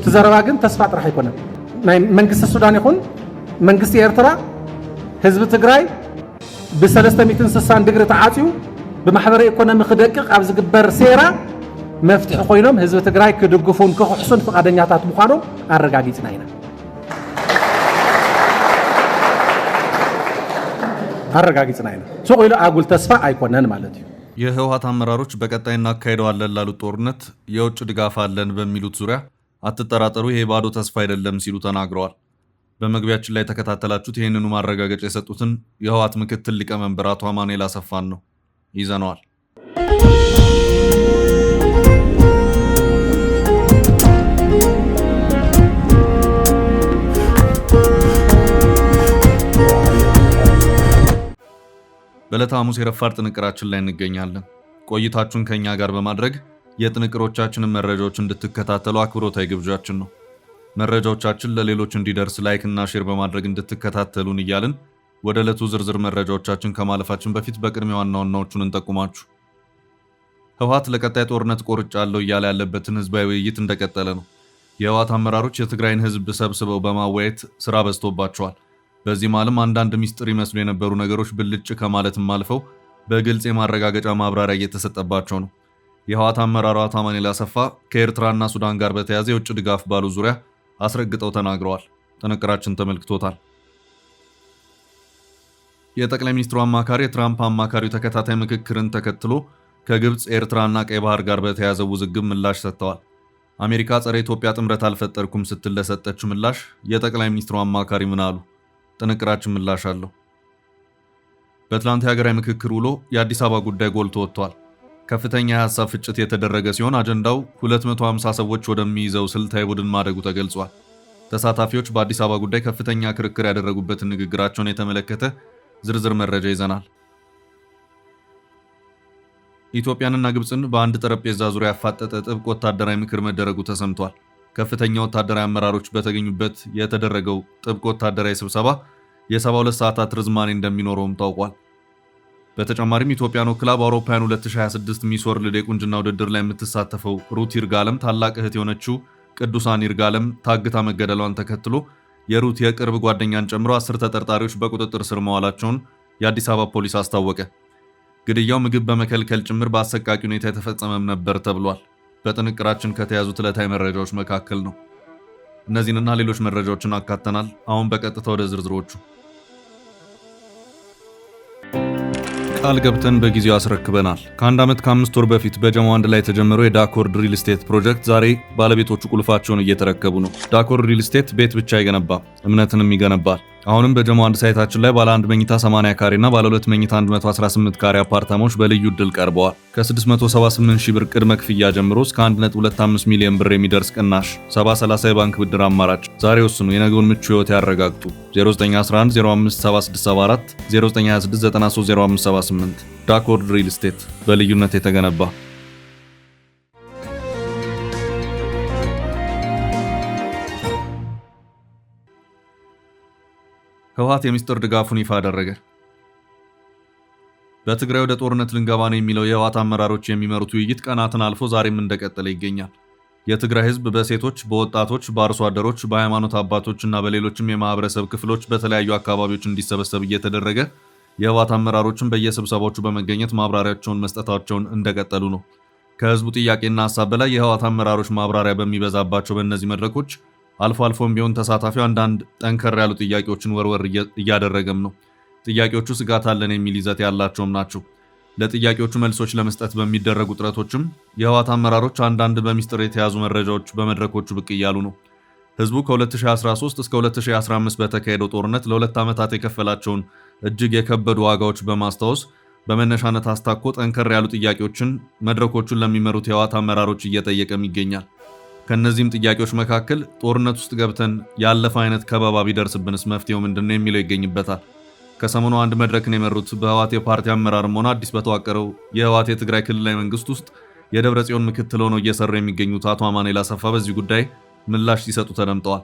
تزربا ግን ተስፋ ጥራሕ አይኮነም ናይ መንግስቲ ሱዳን ይኹን መንግስቲ ኤርትራ ህዝብ ትግራይ ብ360 ዲግሪ ተዓጽዩ بمحبر ኢኮኖሚ ክደቅቕ ኣብ ዝግበር ሴራ መፍትሕ ኮይኖም ህዝብ ትግራይ ክድግፉን ክሕሱን ፈቃደኛታት ምዃኖም አረጋግጥና ኢና ሶቆይሎ አጉል ተስፋ አይኮነን ማለት ነው የህወሓት አመራሮች በቀጣይ እናካሄደዋለን ላሉት ጦርነት የውጭ ድጋፍ አለን በሚሉት ዙሪያ አትጠራጠሩ ይሄ ባዶ ተስፋ አይደለም ሲሉ ተናግረዋል በመግቢያችን ላይ ተከታተላችሁት ይሄንኑ ማረጋገጫ የሰጡትን የህወሓት ምክትል ሊቀመንበር አቶ አማኑኤል አሰፋን ነው ይዘነዋል በዕለተ ሐሙስ የረፋድ ጥንቅራችን ላይ እንገኛለን ቆይታችሁን ከኛ ጋር በማድረግ የጥንቅሮቻችንን መረጃዎች እንድትከታተሉ አክብሮታዊ ግብዣችን ነው መረጃዎቻችን ለሌሎች እንዲደርስ ላይክ እና ሼር በማድረግ እንድትከታተሉን እያልን ወደ ዕለቱ ዝርዝር መረጃዎቻችን ከማለፋችን በፊት በቅድሚያ ዋና ዋናዎቹን እንጠቁማችሁ ህወሓት ለቀጣይ ጦርነት ቆርጫለሁ እያለ ያለበትን ህዝባዊ ውይይት እንደቀጠለ ነው የህወሓት አመራሮች የትግራይን ህዝብ ሰብስበው በማወያየት ስራ በዝቶባቸዋል በዚህ ማለም አንዳንድ ሚስጥር ይመስሉ የነበሩ ነገሮች ብልጭ ከማለትም አልፈው በግልጽ የማረጋገጫ ማብራሪያ እየተሰጠባቸው ነው የህወሓት አመራሩ አቶ አማኑኤል አሰፋ ከኤርትራና ሱዳን ጋር በተያያዘ የውጭ ድጋፍ ባሉ ዙሪያ አስረግጠው ተናግረዋል ጥንቅራችን ተመልክቶታል የጠቅላይ ሚኒስትሩ አማካሪ የትራምፕ አማካሪው ተከታታይ ምክክርን ተከትሎ ከግብጽ ኤርትራና ቀይ ባህር ጋር በተያያዘ ውዝግብ ምላሽ ሰጥተዋል አሜሪካ ጸረ ኢትዮጵያ ጥምረት አልፈጠርኩም ስትል ለሰጠችው ምላሽ የጠቅላይ ሚኒስትሩ አማካሪ ምን አሉ ጥንቅራችን ምላሽ አለው በትላንት የሀገራዊ ምክክር ውሎ የአዲስ አበባ ጉዳይ ጎልቶ ወጥቷል ከፍተኛ የሐሳብ ፍጭት የተደረገ ሲሆን አጀንዳው 250 ሰዎች ወደሚይዘው ስልታዊ ቡድን ማደጉ ተገልጿል ተሳታፊዎች በአዲስ አበባ ጉዳይ ከፍተኛ ክርክር ያደረጉበትን ንግግራቸውን የተመለከተ ዝርዝር መረጃ ይዘናል ኢትዮጵያንና ግብጽን በአንድ ጠረጴዛ ዙሪያ ያፋጠጠ ጥብቅ ወታደራዊ ምክር መደረጉ ተሰምቷል ከፍተኛ ወታደራዊ አመራሮች በተገኙበት የተደረገው ጥብቅ ወታደራዊ ስብሰባ የ72 ሰዓታት ርዝማኔ እንደሚኖረውም ታውቋል በተጨማሪም ኢትዮጵያን ወክላ በአውሮፓውያን 2026 ሚስ ወርልድ የቁንጅና ውድድር ላይ የምትሳተፈው ሩት ይርጋለም ታላቅ እህት የሆነችው ቅዱሳን ይርጋለም ታግታ መገደሏን ተከትሎ የሩት የቅርብ ጓደኛን ጨምሮ 10 ተጠርጣሪዎች በቁጥጥር ስር መዋላቸውን የአዲስ አበባ ፖሊስ አስታወቀ ግድያው ምግብ በመከልከል ጭምር በአሰቃቂ ሁኔታ የተፈጸመም ነበር ተብሏል በጥንቅራችን ከተያዙት ዕለታዊ መረጃዎች መካከል ነው እነዚህንና ሌሎች መረጃዎችን አካተናል አሁን በቀጥታ ወደ ዝርዝሮቹ ቃል ገብተን በጊዜው አስረክበናል ከአንድ ዓመት ከ5 ወር በፊት በጀሞ አንድ ላይ የተጀመረው የዳኮር ሪል ስቴት ፕሮጀክት ዛሬ ባለቤቶቹ ቁልፋቸውን እየተረከቡ ነው ዳኮር ሪል ስቴት ቤት ብቻ አይገነባም እምነትንም ይገነባል አሁንም በጀሞ አንድ ሳይታችን ላይ ባለ 1 መኝታ 80 ካሬ እና ባለ 2 መኝታ 118 ካሬ አፓርታማዎች በልዩ ዕድል ቀርበዋል ከ678 ሺህ ብር ቅድመ ክፍያ ጀምሮ እስከ 1.25 ሚሊዮን ብር የሚደርስ ቅናሽ 70/30 የባንክ ብድር አማራጭ ዛሬ ወስኑ የነገውን ምቹ ህይወት ያረጋግጡ 0911 057674 0926 930578 ዳኮር ሪል ስቴት በልዩነት የተገነባ ህወሓት የሚስጥር ድጋፉን ይፋ አደረገ በትግራይ ወደ ጦርነት ልንገባ ነው የሚለው የህወሓት አመራሮች የሚመሩት ውይይት ቀናትን አልፎ ዛሬም እንደቀጠለ ይገኛል የትግራይ ህዝብ በሴቶች በወጣቶች በአርሶ አደሮች በሃይማኖት አባቶችና በሌሎችም የማህበረሰብ ክፍሎች በተለያዩ አካባቢዎች እንዲሰበሰብ እየተደረገ የህወሓት አመራሮችን በየስብሰባዎቹ በመገኘት ማብራሪያቸውን መስጠታቸውን እንደቀጠሉ ነው ከህዝቡ ጥያቄና ሐሳብ በላይ የህወሓት አመራሮች ማብራሪያ በሚበዛባቸው በእነዚህ መድረኮች አልፎ አልፎም ቢሆን ተሳታፊው አንዳንድ ጠንከር ያሉ ጥያቄዎችን ወርወር እያደረገም ነው ጥያቄዎቹ ስጋት አለን የሚል ይዘት ያላቸውም ናቸው ለጥያቄዎቹ መልሶች ለመስጠት በሚደረጉ ጥረቶችም የህወሓት አመራሮች አንዳንድ በሚስጥር የተያዙ መረጃዎች በመድረኮቹ ብቅ እያሉ ነው ህዝቡ ከ2013 እስከ 2015 በተካሄደው ጦርነት ለ2 ዓመታት የከፈላቸውን እጅግ የከበዱ ዋጋዎች በማስታወስ በመነሻነት አስታኮ ጠንከር ያሉ ጥያቄዎችን መድረኮቹን ለሚመሩት የህወሓት አመራሮች እየጠየቀም ይገኛል ከነዚህም ጥያቄዎች መካከል ጦርነት ውስጥ ገብተን ያለፈ አይነት ከበባ ቢደርስብንስ መፍትሄው ምንድነው የሚለው ይገኝበታል ከሰሞኑ አንድ መድረክን የመሩት በህወሓት የፓርቲ አመራርም ሆነ አዲስ በተዋቀረው የህወሓት የትግራይ ክልላዊ መንግስት ውስጥ የደብረጽዮን ምክትል ሆነው እየሰሩ የሚገኙት አቶ አማኑኤል አሰፋ በዚህ ጉዳይ ምላሽ ሲሰጡ ተደምጠዋል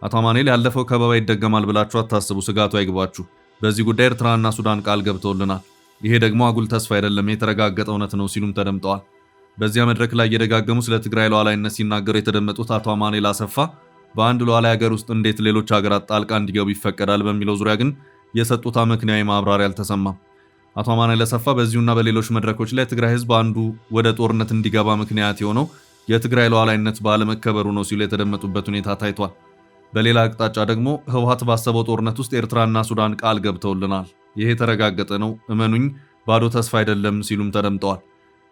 አቶ አማኑኤል ያለፈው ከበባ ይደገማል ብላችሁ አታስቡ ስጋቱ አይግባችሁ በዚህ ጉዳይ ኤርትራና ሱዳን ቃል ገብተውልናል ይሄ ደግሞ አጉል ተስፋ አይደለም የተረጋገጠ እውነት ነው ሲሉም ተደምጠዋል በዚያ መድረክ ላይ እየደጋገሙ ስለ ትግራይ ሉዓላዊነት ሲናገሩ የተደመጡት አቶ አማኑኤል አሰፋ በአንድ ሉዓላዊ ሀገር ውስጥ እንዴት ሌሎች ሀገራት ጣልቃ እንዲገቡ ይፈቀዳል በሚለው ዙሪያ ግን የሰጡት አመክንያዊ ማብራሪያ አልተሰማም። አቶ አማኑኤል አሰፋ በዚሁና በሌሎች መድረኮች ላይ ትግራይ ህዝብ አንዱ ወደ ጦርነት እንዲገባ ምክንያት የሆነው የትግራይ ሉዓላዊነት ባለመከበሩ ነው ሲሉ የተደመጡበት ሁኔታ ታይቷል። በሌላ አቅጣጫ ደግሞ ህወሓት ባሰበው ጦርነት ውስጥ ኤርትራና ሱዳን ቃል ገብተውልናል፣ ይሄ የተረጋገጠ ነው፣ እመኑኝ፣ ባዶ ተስፋ አይደለም ሲሉም ተደምጠዋል።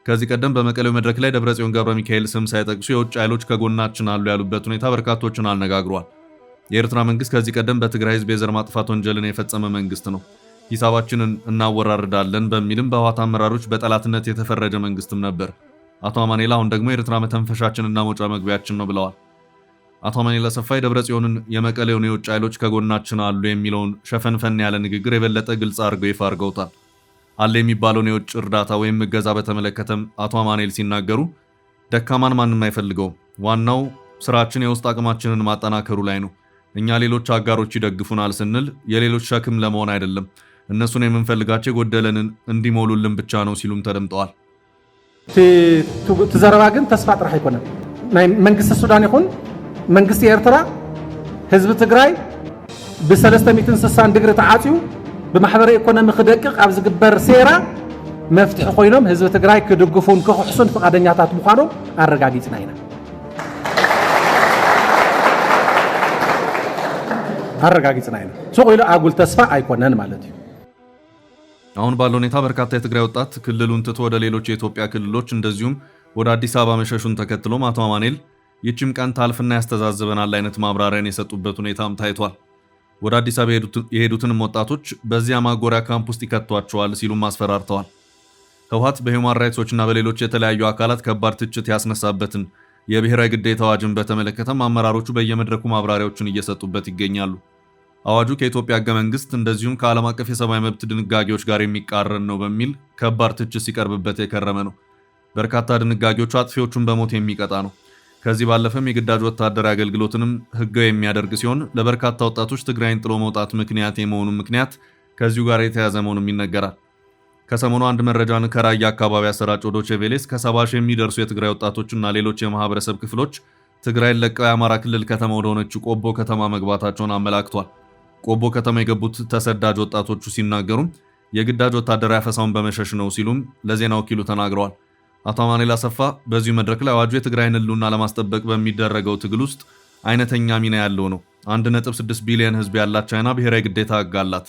ከዚህ ቀደም በመቀሌው መድረክ ላይ ደብረጽዮን ገብረ ሚካኤል ስም ሳይጠቅሱ የውጭ ኃይሎች ከጎናችን አሉ ያሉበት ሁኔታ በርካቶችን አነጋግሯል። የኤርትራ መንግስት ከዚህ ቀደም በትግራይ ህዝብ የዘር ማጥፋት ወንጀልን የፈጸመ መንግስት ነው፣ ሂሳባችንን እናወራርዳለን በሚልም በህወሓት አመራሮች በጠላትነት የተፈረጀ መንግስትም ነበር። አቶ አማኑኤል አሁን ደግሞ የኤርትራ መተንፈሻችንና መውጫ መግቢያችን ነው ብለዋል። አቶ አማኑኤል አሰፋ የደብረጽዮንን የመቀሌውን የውጭ ኃይሎች ከጎናችን አሉ የሚለውን ሸፈንፈን ያለ ንግግር የበለጠ ግልጽ አድርገው ይፋ አድርገውታል። አለ የሚባለውን የውጭ እርዳታ ወይም እገዛ በተመለከተም አቶ አማኑኤል ሲናገሩ ደካማን ማንም አይፈልገውም፣ ዋናው ስራችን የውስጥ አቅማችንን ማጠናከሩ ላይ ነው። እኛ ሌሎች አጋሮች ይደግፉናል ስንል የሌሎች ሸክም ለመሆን አይደለም፣ እነሱን የምንፈልጋቸው የጎደለንን እንዲሞሉልን ብቻ ነው ሲሉም ተደምጠዋል። ትዘረባ ግን ተስፋ ጥራሕ አይኮነን ናይ መንግስቲ ሱዳን ይኹን መንግስቲ ኤርትራ ህዝቢ ትግራይ ብ360 ዲግሪ ተዓጽዩ ብማሕበራዊ ኢኮኖሚ ክደቅቕ ኣብ ዝግበር ሴራ መፍትሒ ኮይኖም ህዝቢ ትግራይ ክድግፉን ክሕሱን ፈቃደኛታት ምዃኖም ኣረጋጊፅና ኢና ሶቆይሎ አጉል ተስፋ አይኮነን ማለት ነው። አሁን ባለው ሁኔታ በርካታ የትግራይ ወጣት ክልሉን ትቶ ወደ ሌሎች የኢትዮጵያ ክልሎች እንደዚሁም ወደ አዲስ አበባ መሸሹን ተከትሎም አቶ አማኑኤል ይህችም ቀን ታልፍና ያስተዛዝበናል አይነት ማብራሪያን የሰጡበት ሁኔታም ታይቷል። ወደ አዲስ አበባ የሄዱትንም ወጣቶች በዚያ ማጎሪያ ካምፕ ውስጥ ይከቷቸዋል ሲሉም አስፈራርተዋል። ህወሓት በሂውማን ራይትስ ዎችና በሌሎች የተለያዩ አካላት ከባድ ትችት ያስነሳበትን የብሔራዊ ግዴታ አዋጅን በተመለከተም አመራሮቹ በየመድረኩ ማብራሪያዎችን እየሰጡበት ይገኛሉ። አዋጁ ከኢትዮጵያ ህገ መንግስት እንደዚሁም ከዓለም አቀፍ የሰብአዊ መብት ድንጋጌዎች ጋር የሚቃረን ነው በሚል ከባድ ትችት ሲቀርብበት የከረመ ነው። በርካታ ድንጋጌዎቹ አጥፊዎቹን በሞት የሚቀጣ ነው። ከዚህ ባለፈም የግዳጅ ወታደራዊ አገልግሎትንም ህጋዊ የሚያደርግ ሲሆን ለበርካታ ወጣቶች ትግራይን ጥሎ መውጣት ምክንያት የመሆኑ ምክንያት ከዚሁ ጋር የተያዘ መሆኑም ይነገራል። ከሰሞኑ አንድ መረጃን ከራያ አካባቢ ያሰራጨው ዶቼ ቬለ እስከ 70 ሺህ የሚደርሱ የትግራይ ወጣቶችና ሌሎች የማህበረሰብ ክፍሎች ትግራይን ለቀው የአማራ ክልል ከተማ ወደሆነችው ቆቦ ከተማ መግባታቸውን አመላክቷል። ቆቦ ከተማ የገቡት ተሰዳጅ ወጣቶቹ ሲናገሩ የግዳጅ ወታደራዊ አፈሳውን በመሸሽ ነው ሲሉም ለዜና ወኪሉ ተናግረዋል። አቶ አማኑኤል አሰፋ በዚሁ መድረክ ላይ አዋጁ የትግራይን ህልውና ለማስጠበቅ በሚደረገው ትግል ውስጥ አይነተኛ ሚና ያለው ነው። 1.6 ቢሊዮን ህዝብ ያላት ቻይና ብሔራዊ ግዴታ ህግ አላት።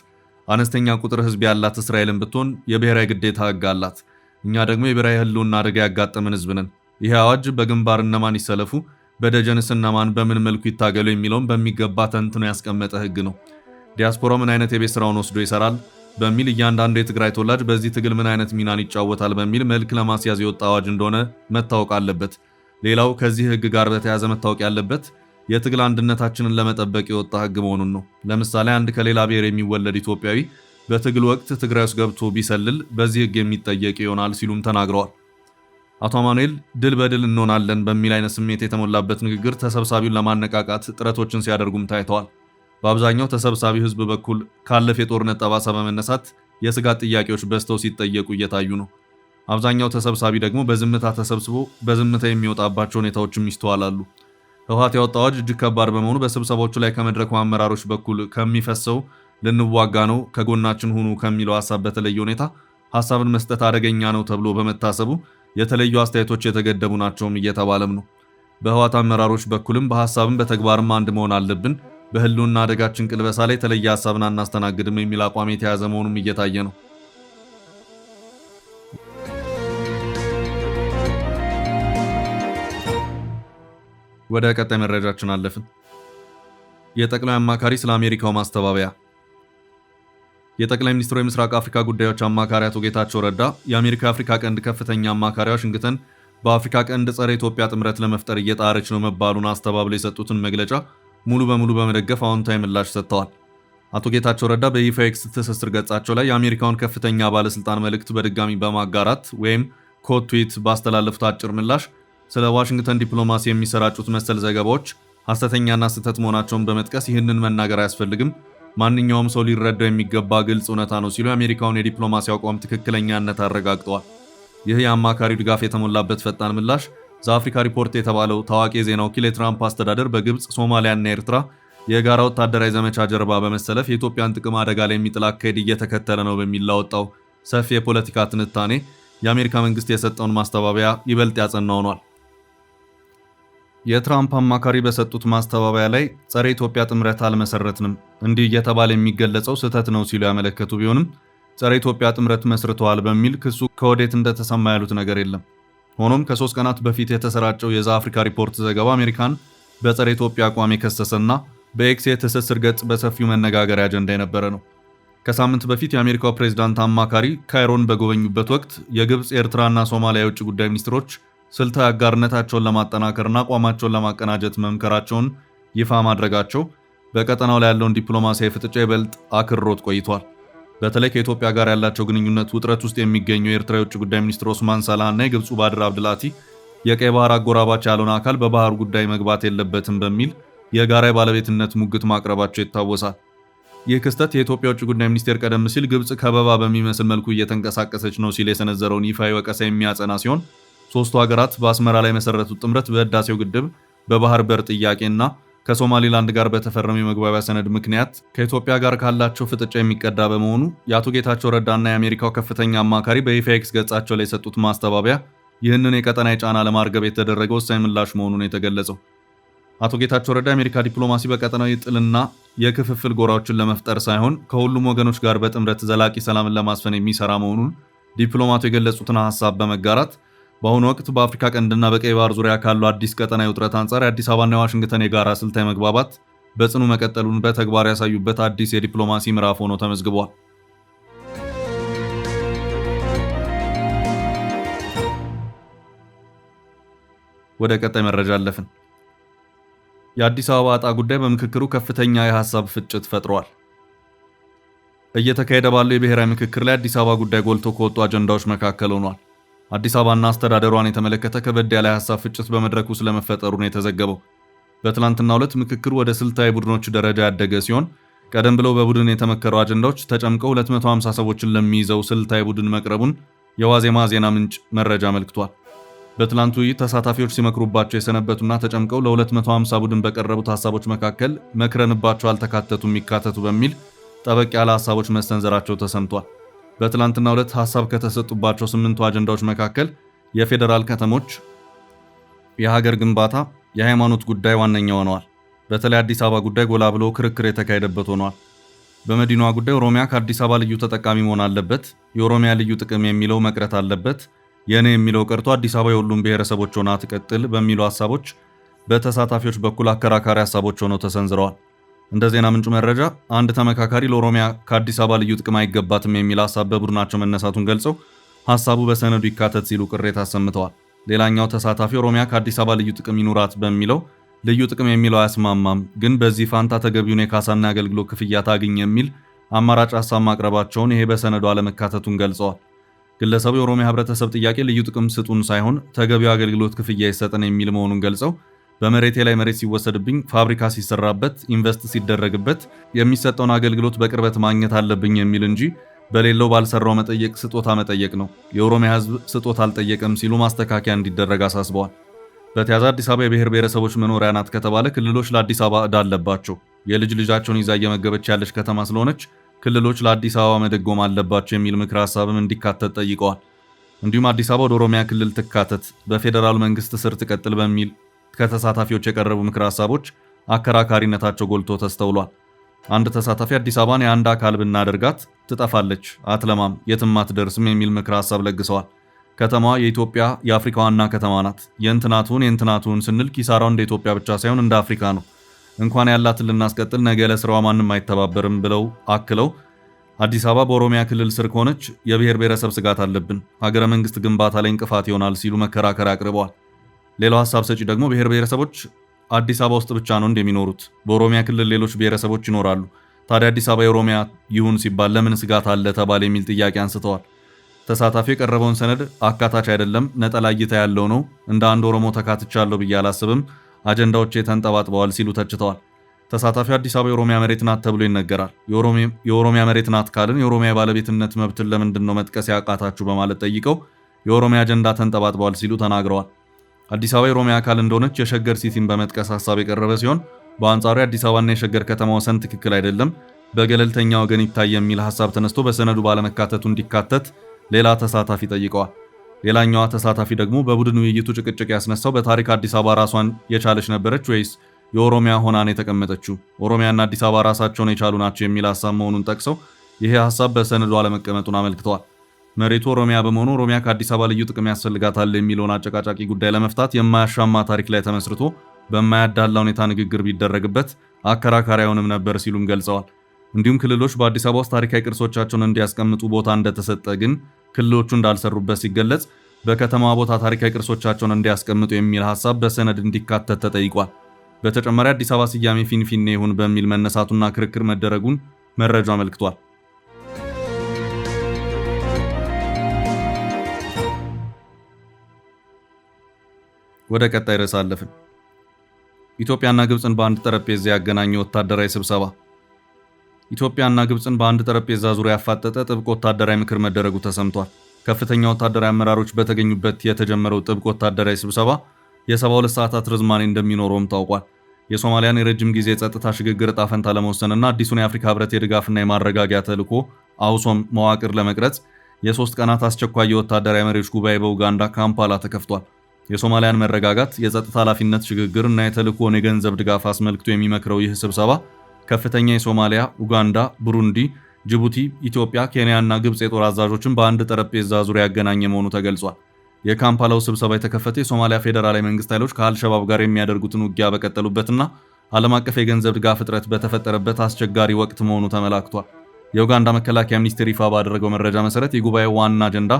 አነስተኛ ቁጥር ህዝብ ያላት እስራኤልን ብትሆን የብሔራዊ ግዴታ ህግ አላት። እኛ ደግሞ የብሔራዊ ህልውና አደጋ ያጋጠመን ህዝብ ነን። ይህ አዋጅ በግንባር እነማን ይሰለፉ፣ በደጀንስ እነማን በምን መልኩ ይታገሉ የሚለውን በሚገባ ተንትኖ ያስቀመጠ ህግ ነው። ዲያስፖራ ምን አይነት የቤት ስራውን ወስዶ ይሰራል በሚል እያንዳንዱ የትግራይ ተወላጅ በዚህ ትግል ምን አይነት ሚናን ይጫወታል በሚል መልክ ለማስያዝ የወጣ አዋጅ እንደሆነ መታወቅ አለበት። ሌላው ከዚህ ህግ ጋር በተያያዘ መታወቅ ያለበት የትግል አንድነታችንን ለመጠበቅ የወጣ ህግ መሆኑን ነው። ለምሳሌ አንድ ከሌላ ብሔር የሚወለድ ኢትዮጵያዊ በትግል ወቅት ትግራይ ውስጥ ገብቶ ቢሰልል በዚህ ህግ የሚጠየቅ ይሆናል ሲሉም ተናግረዋል። አቶ አማኑኤል ድል በድል እንሆናለን በሚል አይነት ስሜት የተሞላበት ንግግር ተሰብሳቢውን ለማነቃቃት ጥረቶችን ሲያደርጉም ታይተዋል። በአብዛኛው ተሰብሳቢው ህዝብ በኩል ካለፈ የጦርነት ጠባሳ በመነሳት የስጋት ጥያቄዎች በዝተው ሲጠየቁ እየታዩ ነው። አብዛኛው ተሰብሳቢ ደግሞ በዝምታ ተሰብስቦ በዝምታ የሚወጣባቸው ሁኔታዎችም ይስተዋላሉ። ህወሓት ያወጣው አዋጅ እጅግ ከባድ በመሆኑ በስብሰባዎቹ ላይ ከመድረኩ አመራሮች በኩል ከሚፈሰው ልንዋጋ ነው ከጎናችን ሁኑ ከሚለው ሀሳብ በተለየ ሁኔታ ሀሳብን መስጠት አደገኛ ነው ተብሎ በመታሰቡ የተለዩ አስተያየቶች የተገደቡ ናቸውም እየተባለም ነው። በህወሓት አመራሮች በኩልም በሀሳብም በተግባርም አንድ መሆን አለብን፣ በህልውና አደጋችን ቅልበሳ ላይ የተለየ ሀሳብን አናስተናግድም የሚል አቋም የተያዘ መሆኑም እየታየ ነው። ወደ ቀጣይ መረጃችን አለፍን። የጠቅላይ አማካሪ ስለ አሜሪካው ማስተባበያ። የጠቅላይ ሚኒስትሩ የምስራቅ አፍሪካ ጉዳዮች አማካሪ አቶ ጌታቸው ረዳ የአሜሪካ የአፍሪካ ቀንድ ከፍተኛ አማካሪ ዋሽንግተን በአፍሪካ ቀንድ ጸረ ኢትዮጵያ ጥምረት ለመፍጠር እየጣረች ነው መባሉን አስተባብለው የሰጡትን መግለጫ ሙሉ በሙሉ በመደገፍ አዎንታዊ ምላሽ ሰጥተዋል። አቶ ጌታቸው ረዳ በይፋ ኤክስ ትስስር ገጻቸው ላይ የአሜሪካውን ከፍተኛ ባለስልጣን መልእክት በድጋሚ በማጋራት ወይም ኮት ትዊት ባስተላለፉት አጭር ምላሽ ስለ ዋሽንግተን ዲፕሎማሲ የሚሰራጩት መሰል ዘገባዎች ሐሰተኛና ስህተት መሆናቸውን በመጥቀስ ይህንን መናገር አያስፈልግም፣ ማንኛውም ሰው ሊረዳው የሚገባ ግልጽ እውነታ ነው ሲሉ የአሜሪካውን የዲፕሎማሲ አቋም ትክክለኛነት አረጋግጠዋል። ይህ የአማካሪው ድጋፍ የተሞላበት ፈጣን ምላሽ ዘአፍሪካ ሪፖርት የተባለው ታዋቂ የዜና ወኪል የትራምፕ አስተዳደር በግብፅ፣ ሶማሊያና ኤርትራ የጋራ ወታደራዊ ዘመቻ ጀርባ በመሰለፍ የኢትዮጵያን ጥቅም አደጋ ላይ የሚጥል አካሄድ እየተከተለ ነው በሚል ላወጣው ሰፊ የፖለቲካ ትንታኔ የአሜሪካ መንግስት የሰጠውን ማስተባበያ ይበልጥ ያጸናው ሆኗል። የትራምፕ አማካሪ በሰጡት ማስተባበያ ላይ ጸረ ኢትዮጵያ ጥምረት አልመሰረትንም፣ እንዲህ እየተባለ የሚገለጸው ስህተት ነው ሲሉ ያመለከቱ ቢሆንም ጸረ ኢትዮጵያ ጥምረት መስርተዋል በሚል ክሱ ከወዴት እንደተሰማ ያሉት ነገር የለም። ሆኖም ከ3 ቀናት በፊት የተሰራጨው የዘአፍሪካ ሪፖርት ዘገባ አሜሪካን በጸረ ኢትዮጵያ አቋም የከሰሰና በኤክስ የትስስር ገጽ በሰፊው መነጋገሪያ አጀንዳ የነበረ ነው። ከሳምንት በፊት የአሜሪካው ፕሬዝዳንት አማካሪ ካይሮን በጎበኙበት ወቅት የግብፅ፣ ኤርትራና ሶማሊያ የውጭ ጉዳይ ሚኒስትሮች ስልታዊ አጋርነታቸውን ለማጠናከርና አቋማቸውን ለማቀናጀት መምከራቸውን ይፋ ማድረጋቸው በቀጠናው ላይ ያለውን ዲፕሎማሲያዊ ፍጥጫ ይበልጥ አክርሮት ቆይቷል። በተለይ ከኢትዮጵያ ጋር ያላቸው ግንኙነት ውጥረት ውስጥ የሚገኘው የኤርትራ የውጭ ጉዳይ ሚኒስትር ኦስማን ሳላህ እና የግብፁ ባድር አብድላቲ የቀይ ባህር አጎራባች ያልሆነ አካል በባህር ጉዳይ መግባት የለበትም በሚል የጋራ የባለቤትነት ሙግት ማቅረባቸው ይታወሳል። ይህ ክስተት የኢትዮጵያ ውጭ ጉዳይ ሚኒስቴር ቀደም ሲል ግብፅ ከበባ በሚመስል መልኩ እየተንቀሳቀሰች ነው ሲል የሰነዘረውን ይፋዊ ወቀሳ የሚያጸና ሲሆን ሶስቱ ሀገራት በአስመራ ላይ መሰረቱት ጥምረት በህዳሴው ግድብ፣ በባህር በር ጥያቄና ከሶማሊላንድ ጋር በተፈረመ የመግባቢያ ሰነድ ምክንያት ከኢትዮጵያ ጋር ካላቸው ፍጥጫ የሚቀዳ በመሆኑ የአቶ ጌታቸው ረዳና የአሜሪካው ከፍተኛ አማካሪ በይፋ ኤክስ ገጻቸው ላይ የሰጡት ማስተባበያ ይህንን የቀጠና ጫና ለማርገብ የተደረገ ወሳኝ ምላሽ መሆኑን የተገለጸው አቶ ጌታቸው ረዳ የአሜሪካ ዲፕሎማሲ በቀጠናዊ ጥልና የክፍፍል ጎራዎችን ለመፍጠር ሳይሆን ከሁሉም ወገኖች ጋር በጥምረት ዘላቂ ሰላምን ለማስፈን የሚሰራ መሆኑን ዲፕሎማቱ የገለጹትን ሐሳብ በመጋራት በአሁኑ ወቅት በአፍሪካ ቀንድና በቀይ ባህር ዙሪያ ካለው አዲስ ቀጠናዊ ውጥረት አንጻር የአዲስ አበባና የዋሽንግተን የጋራ ስልታዊ መግባባት በጽኑ መቀጠሉን በተግባር ያሳዩበት አዲስ የዲፕሎማሲ ምዕራፍ ሆኖ ተመዝግቧል። ወደ ቀጣይ መረጃ አለፍን። የአዲስ አበባ ዕጣ ጉዳይ በምክክሩ ከፍተኛ የሐሳብ ፍጭት ፈጥሯል። እየተካሄደ ባለው የብሔራዊ ምክክር ላይ አዲስ አበባ ጉዳይ ጎልቶ ከወጡ አጀንዳዎች መካከል ሆኗል። አዲስ አበባና አስተዳደሯን የተመለከተ ከበድ ያለ የሐሳብ ፍጭት በመድረኩ ስለመፈጠሩ ነው የተዘገበው። በትላንትናው ዕለት ምክክሩ ወደ ስልታዊ ቡድኖች ደረጃ ያደገ ሲሆን ቀደም ብለው በቡድን የተመከሩ አጀንዳዎች ተጨምቀው 250 ሰዎችን ለሚይዘው ስልታዊ ቡድን መቅረቡን የዋዜማ ዜና ምንጭ መረጃ አመልክቷል። በትላንቱ ውይይት ተሳታፊዎች ሲመክሩባቸው የሰነበቱና ተጨምቀው ለ250 ቡድን በቀረቡት ሐሳቦች መካከል መክረንባቸው አልተካተቱም የሚካተቱ በሚል ጠበቅ ያለ ሐሳቦች መሰንዘራቸው ተሰምቷል። በትላንትናው ዕለት ሐሳብ ከተሰጡባቸው 8 አጀንዳዎች መካከል የፌዴራል ከተሞች፣ የሀገር ግንባታ፣ የሃይማኖት ጉዳይ ዋነኛ ሆነዋል። በተለይ አዲስ አበባ ጉዳይ ጎላ ብሎ ክርክር የተካሄደበት ሆኗል። በመዲናዋ ጉዳይ ኦሮሚያ ከአዲስ አበባ ልዩ ተጠቃሚ መሆን አለበት፣ የኦሮሚያ ልዩ ጥቅም የሚለው መቅረት አለበት፣ የኔ የሚለው ቀርቶ አዲስ አበባ የሁሉም ብሔረሰቦች ሆና ትቀጥል በሚሉ ሐሳቦች በተሳታፊዎች በኩል አከራካሪ ሐሳቦች ሆነው ተሰንዝረዋል። እንደ ዜና ምንጩ መረጃ አንድ ተመካካሪ ለኦሮሚያ ከአዲስ አበባ ልዩ ጥቅም አይገባትም የሚል ሐሳብ በቡድናቸው መነሳቱን ገልጸው ሐሳቡ በሰነዱ ይካተት ሲሉ ቅሬታ አሰምተዋል። ሌላኛው ተሳታፊ ኦሮሚያ ከአዲስ አበባ ልዩ ጥቅም ይኑራት በሚለው ልዩ ጥቅም የሚለው አያስማማም፣ ግን በዚህ ፋንታ ተገቢውን የካሳና የአገልግሎት ክፍያ ታግኝ የሚል አማራጭ ሐሳብ ማቅረባቸውን ይሄ በሰነዱ አለመካተቱን ገልጸዋል። ግለሰቡ የኦሮሚያ ህብረተሰብ ጥያቄ ልዩ ጥቅም ስጡን ሳይሆን ተገቢው አገልግሎት ክፍያ ይሰጠን የሚል መሆኑን ገልጸው በመሬቴ ላይ መሬት ሲወሰድብኝ፣ ፋብሪካ ሲሰራበት፣ ኢንቨስት ሲደረግበት የሚሰጠውን አገልግሎት በቅርበት ማግኘት አለብኝ የሚል እንጂ በሌለው ባልሰራው መጠየቅ ስጦታ መጠየቅ ነው። የኦሮሚያ ህዝብ ስጦታ አልጠየቀም ሲሉ ማስተካከያ እንዲደረግ አሳስበዋል። በተያያዘ አዲስ አበባ የብሔር ብሔረሰቦች መኖሪያ ናት ከተባለ ክልሎች ለአዲስ አበባ ዕዳ አለባቸው። የልጅ ልጃቸውን ይዛ እየመገበች ያለች ከተማ ስለሆነች ክልሎች ለአዲስ አበባ መደጎም አለባቸው የሚል ምክር ሐሳብም እንዲካተት ጠይቀዋል። እንዲሁም አዲስ አበባ ወደ ኦሮሚያ ክልል ትካተት፣ በፌዴራሉ መንግስት ስር ትቀጥል በሚል ከተሳታፊዎች የቀረቡ ምክር ሐሳቦች አከራካሪነታቸው ጎልቶ ተስተውሏል። አንድ ተሳታፊ አዲስ አበባን የአንድ አካል ብናደርጋት ትጠፋለች፣ አትለማም፣ የትም አትደርስም የሚል ምክር ሐሳብ ለግሰዋል። ከተማዋ የኢትዮጵያ የአፍሪካ ዋና ከተማ ናት። የእንትናቱን ስንል ኪሳራው እንደ ኢትዮጵያ ብቻ ሳይሆን እንደ አፍሪካ ነው። እንኳን ያላትን ልናስቀጥል ነገ ለስራዋ ማንም አይተባበርም ብለው አክለው አዲስ አበባ በኦሮሚያ ክልል ስር ከሆነች የብሔር ብሔረሰብ ስጋት አለብን፣ ሀገረ መንግስት ግንባታ ላይ እንቅፋት ይሆናል ሲሉ መከራከሪያ አቅርበዋል። ሌላው ሐሳብ ሰጪ ደግሞ ብሔር ብሔረሰቦች አዲስ አበባ ውስጥ ብቻ ነው እንደሚኖሩት፣ በኦሮሚያ ክልል ሌሎች ብሔረሰቦች ይኖራሉ። ታዲያ አዲስ አበባ የኦሮሚያ ይሁን ሲባል ለምን ስጋት አለ ተባለ የሚል ጥያቄ አንስተዋል። ተሳታፊው የቀረበውን ሰነድ አካታች አይደለም፣ ነጠላ እይታ ያለው ነው፣ እንደ አንድ ኦሮሞ ተካትቻለሁ ብዬ አላስብም፣ አጀንዳዎቼ ተንጠባጥበዋል ሲሉ ተችተዋል። ተሳታፊው አዲስ አበባ የኦሮሚያ መሬት ናት ተብሎ ይነገራል። የኦሮሚያ መሬት ናት ካልን የኦሮሚያ ባለቤትነት መብትን ለምንድን ነው መጥቀስ ያቃታችሁ በማለት ጠይቀው የኦሮሚያ አጀንዳ ተንጠባጥበዋል ሲሉ ተናግረዋል። አዲስ አበባ የኦሮሚያ አካል እንደሆነች የሸገር ሲቲን በመጥቀስ ሐሳብ የቀረበ ሲሆን በአንጻሩ የአዲስ አበባና የሸገር ከተማ ወሰን ትክክል አይደለም፣ በገለልተኛ ወገን ይታይ የሚል ሐሳብ ተነስቶ በሰነዱ ባለመካተቱ እንዲካተት ሌላ ተሳታፊ ጠይቀዋል። ሌላኛዋ ተሳታፊ ደግሞ በቡድን ውይይቱ ጭቅጭቅ ያስነሳው በታሪክ አዲስ አበባ ራሷን የቻለች ነበረች ወይስ የኦሮሚያ ሆና ነው የተቀመጠችው? ኦሮሚያና አዲስ አበባ ራሳቸውን የቻሉ ናቸው የሚል ሐሳብ መሆኑን ጠቅሰው ይሄ ሐሳብ በሰነዱ አለመቀመጡን አመልክተዋል። መሬቱ ኦሮሚያ በመሆኑ ኦሮሚያ ከአዲስ አበባ ልዩ ጥቅም ያስፈልጋታል የሚለውን አጨቃጫቂ ጉዳይ ለመፍታት የማያሻማ ታሪክ ላይ ተመስርቶ በማያዳላ ሁኔታ ንግግር ቢደረግበት አከራካሪ አይሆንም ነበር ሲሉም ገልጸዋል። እንዲሁም ክልሎች በአዲስ አበባ ውስጥ ታሪካዊ ቅርሶቻቸውን እንዲያስቀምጡ ቦታ እንደተሰጠ ግን ክልሎቹ እንዳልሰሩበት ሲገለጽ በከተማዋ ቦታ ታሪካዊ ቅርሶቻቸውን እንዲያስቀምጡ የሚል ሐሳብ በሰነድ እንዲካተት ተጠይቋል። በተጨማሪ አዲስ አበባ ስያሜ ፊንፊኔ ይሁን በሚል መነሳቱና ክርክር መደረጉን መረጃው አመልክቷል። ወደ ቀጣይ ርዕስ አለፍን። ኢትዮጵያና ግብፅን በአንድ ጠረጴዛ ያገናኘ ወታደራዊ ስብሰባ። ኢትዮጵያና ግብፅን በአንድ ጠረጴዛ ዙሪያ ያፋጠጠ ጥብቅ ወታደራዊ ምክር መደረጉ ተሰምቷል። ከፍተኛ ወታደራዊ አመራሮች በተገኙበት የተጀመረው ጥብቅ ወታደራዊ ስብሰባ የ72 ሰዓታት ርዝማኔ እንደሚኖረውም ታውቋል። የሶማሊያን የረጅም ጊዜ የጸጥታ ሽግግር ዕጣ ፈንታ ለመወሰንና አዲሱን የአፍሪካ ህብረት የድጋፍና የማረጋጊያ ተልዕኮ አውሶም መዋቅር ለመቅረጽ የ3 ቀናት አስቸኳይ የወታደራዊ መሪዎች ጉባኤ በኡጋንዳ ካምፓላ ተከፍቷል። የሶማሊያን መረጋጋት፣ የጸጥታ ኃላፊነት ሽግግር እና የተልዕኮውን የገንዘብ ድጋፍ አስመልክቶ የሚመክረው ይህ ስብሰባ ከፍተኛ የሶማሊያ፣ ኡጋንዳ፣ ቡሩንዲ፣ ጅቡቲ፣ ኢትዮጵያ፣ ኬንያ እና ግብፅ የጦር አዛዦችን በአንድ ጠረጴዛ ዙሪያ ያገናኘ መሆኑ ተገልጿል። የካምፓላው ስብሰባ የተከፈተ የሶማሊያ ፌዴራላዊ መንግስት ኃይሎች ከአልሸባብ ጋር የሚያደርጉትን ውጊያ በቀጠሉበትና ዓለም አቀፍ የገንዘብ ድጋፍ እጥረት በተፈጠረበት አስቸጋሪ ወቅት መሆኑ ተመላክቷል። የኡጋንዳ መከላከያ ሚኒስቴር ይፋ ባደረገው መረጃ መሰረት የጉባኤው ዋና አጀንዳ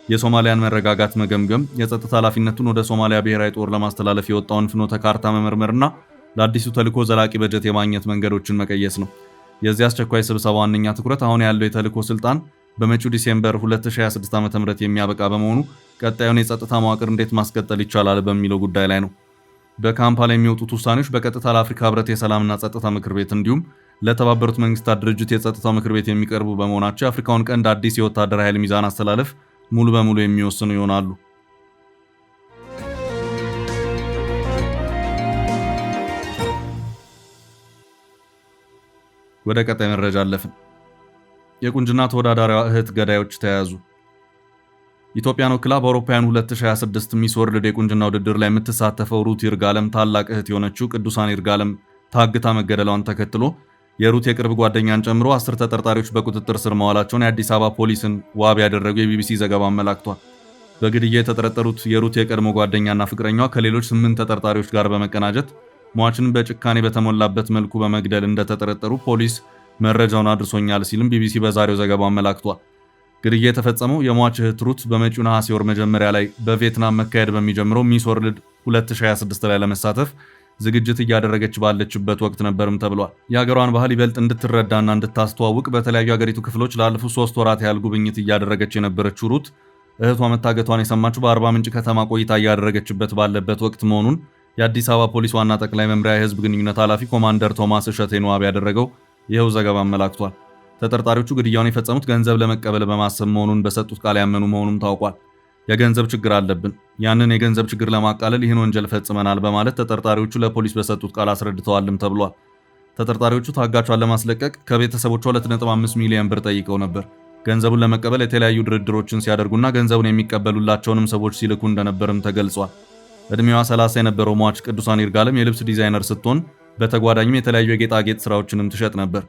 የሶማሊያን መረጋጋት መገምገም፣ የጸጥታ ኃላፊነቱን ወደ ሶማሊያ ብሔራዊ ጦር ለማስተላለፍ የወጣውን ፍኖተ ካርታ መመርመርና ለአዲሱ ተልዕኮ ዘላቂ በጀት የማግኘት መንገዶችን መቀየስ ነው። የዚህ አስቸኳይ ስብሰባ ዋነኛ ትኩረት አሁን ያለው የተልዕኮ ስልጣን በመጪው ዲሴምበር 2026 ዓ.ም የሚያበቃ በመሆኑ ቀጣዩን የጸጥታ መዋቅር እንዴት ማስቀጠል ይቻላል በሚለው ጉዳይ ላይ ነው። በካምፓላ የሚወጡት ውሳኔዎች በቀጥታ ለአፍሪካ ህብረት የሰላምና ጸጥታ ምክር ቤት እንዲሁም ለተባበሩት መንግስታት ድርጅት የጸጥታው ምክር ቤት የሚቀርቡ በመሆናቸው የአፍሪካውን ቀንድ አዲስ የወታደራዊ ኃይል ሚዛን አስተላለፍ ሙሉ በሙሉ የሚወስኑ ይሆናሉ። ወደ ቀጣይ መረጃ አለፍን። የቁንጅና ተወዳዳሪዋ እህት ገዳዮች ተያዙ። ኢትዮጵያን ወክላ በአውሮፓውያን 2026 ሚስ ወርልድ የቁንጅና ውድድር ላይ የምትሳተፈው ሩት ይርጋለም ታላቅ እህት የሆነችው ቅዱሳን ይርጋለም ታግታ መገደሏን ተከትሎ የሩት የቅርብ ጓደኛን ጨምሮ 10 ተጠርጣሪዎች በቁጥጥር ስር መዋላቸውን የአዲስ አበባ ፖሊስን ዋቢ ያደረገው የቢቢሲ ዘገባ አመላክቷል። በግድያ የተጠረጠሩት የሩት የቀድሞ ጓደኛና ፍቅረኛዋ ከሌሎች 8 ተጠርጣሪዎች ጋር በመቀናጀት ሟችን በጭካኔ በተሞላበት መልኩ በመግደል እንደተጠረጠሩ ፖሊስ መረጃውን አድርሶኛል ሲልም ቢቢሲ በዛሬው ዘገባው አመላክቷል። ግድያ የተፈጸመው የሟች እህት ሩት በመጪው ነሐሴ ወር መጀመሪያ ላይ በቪየትናም መካሄድ በሚጀምረው ሚስ ወርልድ 2026 ላይ ለመሳተፍ ዝግጅት እያደረገች ባለችበት ወቅት ነበርም ተብሏል። የሀገሯን ባህል ይበልጥ እንድትረዳና እንድታስተዋውቅ በተለያዩ ሀገሪቱ ክፍሎች ላለፉት 3 ወራት ያህል ጉብኝት እያደረገች የነበረችው ሩት እህቷ መታገቷን የሰማችው በአርባ ምንጭ ከተማ ቆይታ እያደረገችበት ባለበት ወቅት መሆኑን የአዲስ አበባ ፖሊስ ዋና ጠቅላይ መምሪያ የህዝብ ግንኙነት ኃላፊ ኮማንደር ቶማስ እሸቴን ዋቢ ያደረገው ይኸው ዘገባ አመላክቷል። ተጠርጣሪዎቹ ግድያውን የፈጸሙት ገንዘብ ለመቀበል በማሰብ መሆኑን በሰጡት ቃል ያመኑ መሆኑም ታውቋል። የገንዘብ ችግር አለብን፣ ያንን የገንዘብ ችግር ለማቃለል ይህን ወንጀል ፈጽመናል በማለት ተጠርጣሪዎቹ ለፖሊስ በሰጡት ቃል አስረድተዋልም ተብሏል። ተጠርጣሪዎቹ ታጋቿን ለማስለቀቅ ከቤተሰቦቿ 2.5 ሚሊዮን ብር ጠይቀው ነበር። ገንዘቡን ለመቀበል የተለያዩ ድርድሮችን ሲያደርጉና ገንዘቡን የሚቀበሉላቸውንም ሰዎች ሲልኩ እንደነበርም ተገልጿል። እድሜዋ 30 የነበረው ሟች ቅዱሳን ይርጋለም የልብስ ዲዛይነር ስትሆን በተጓዳኝም የተለያዩ የጌጣጌጥ ስራዎችንም ትሸጥ ነበር።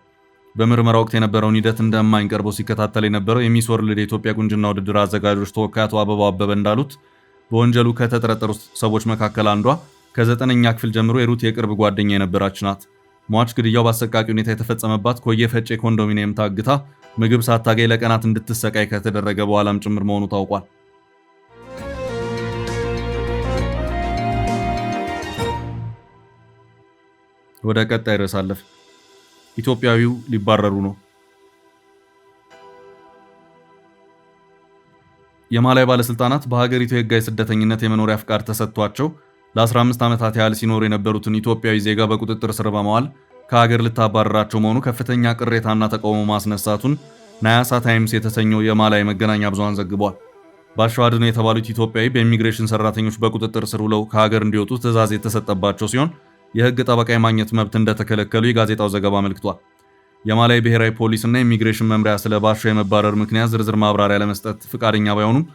በምርመራ ወቅት የነበረውን ሂደት እንደማኝ ቀርቦ ሲከታተል የነበረው የሚስ ወርልድ የኢትዮጵያ ቁንጅና ውድድር አዘጋጆች ተወካይ አቶ አበባው አበበ እንዳሉት በወንጀሉ ከተጠረጠሩት ሰዎች መካከል አንዷ ከ9ኛ ክፍል ጀምሮ የሩት የቅርብ ጓደኛ የነበረች ናት። ሟች ግድያው በአሰቃቂ ሁኔታ የተፈጸመባት ኮየ ፈጬ ኮንዶሚኒየም ታግታ ምግብ ሳታገኝ ለቀናት እንድትሰቃይ ከተደረገ በኋላም ጭምር መሆኑ ታውቋል። ወደ ቀጣይ ርዕስ አለፍ። ኢትዮጵያዊው ሊባረሩ ነው። የማላዊ ባለስልጣናት በሀገሪቱ የህጋዊ ስደተኝነት የመኖሪያ ፍቃድ ተሰጥቷቸው ለ15 ዓመታት ያህል ሲኖሩ የነበሩትን ኢትዮጵያዊ ዜጋ በቁጥጥር ስር በመዋል ከሀገር ልታባረራቸው መሆኑ ከፍተኛ ቅሬታና ተቃውሞ ማስነሳቱን ናያሳ ታይምስ የተሰኘው የማላዊ መገናኛ ብዙሃን ዘግቧል። ባሻው አድነው የተባሉት ኢትዮጵያዊ በኢሚግሬሽን ሰራተኞች በቁጥጥር ስር ውለው ከሀገር እንዲወጡ ትዕዛዝ የተሰጠባቸው ሲሆን የህግ ጠበቃ የማግኘት መብት እንደተከለከሉ የጋዜጣው ዘገባ አመልክቷል። የማላዊ ብሔራዊ ፖሊስና ኢሚግሬሽን መምሪያ ስለ ባሻው የመባረር ምክንያት ዝርዝር ማብራሪያ ለመስጠት ፍቃደኛ ባይሆኑም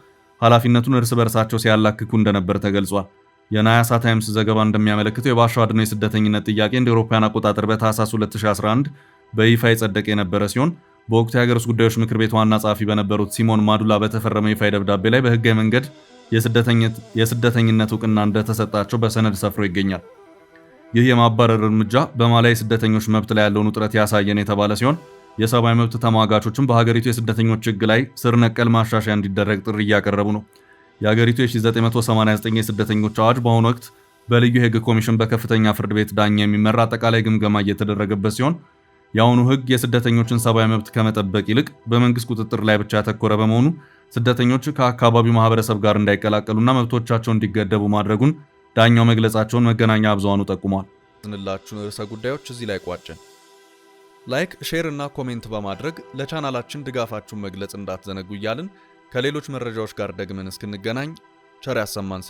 ኃላፊነቱን እርስ በርሳቸው ሲያላክኩ እንደነበር ተገልጿል። የናያሳ ታይምስ ዘገባ እንደሚያመለክተው የባሻው አድነው የስደተኝነት ጥያቄ እንደ አውሮፓውያን አቆጣጠር በታህሳስ 2011 በይፋ የጸደቀ የነበረ ሲሆን በወቅቱ የሀገር ውስጥ ጉዳዮች ምክር ቤት ዋና ጸሐፊ በነበሩት ሲሞን ማዱላ በተፈረመው ይፋ ደብዳቤ ላይ በህጋዊ መንገድ የስደተኝነት እውቅና እንደተሰጣቸው በሰነድ ሰፍሮ ይገኛል። ይህ የማባረር እርምጃ በማላዊ ስደተኞች መብት ላይ ያለውን ውጥረት ያሳየን የተባለ ሲሆን የሰብአዊ መብት ተሟጋቾችም በሀገሪቱ የስደተኞች ህግ ላይ ስር ነቀል ማሻሻያ እንዲደረግ ጥሪ እያቀረቡ ነው። የሀገሪቱ የ1989 የስደተኞች አዋጅ በአሁኑ ወቅት በልዩ የህግ ኮሚሽን በከፍተኛ ፍርድ ቤት ዳኛ የሚመራ አጠቃላይ ግምገማ እየተደረገበት ሲሆን የአሁኑ ህግ የስደተኞችን ሰብአዊ መብት ከመጠበቅ ይልቅ በመንግስት ቁጥጥር ላይ ብቻ ያተኮረ በመሆኑ ስደተኞች ከአካባቢው ማህበረሰብ ጋር እንዳይቀላቀሉና መብቶቻቸው እንዲገደቡ ማድረጉን ዳኛው መግለጻቸውን መገናኛ ብዙሃኑ ጠቁመዋል። ዝንላችሁን ርዕሰ ጉዳዮች እዚህ ላይ ቋጨን። ላይክ፣ ሼር እና ኮሜንት በማድረግ ለቻናላችን ድጋፋችሁን መግለጽ እንዳትዘነጉ እያልን ከሌሎች መረጃዎች ጋር ደግመን እስክንገናኝ ቸር ያሰማን።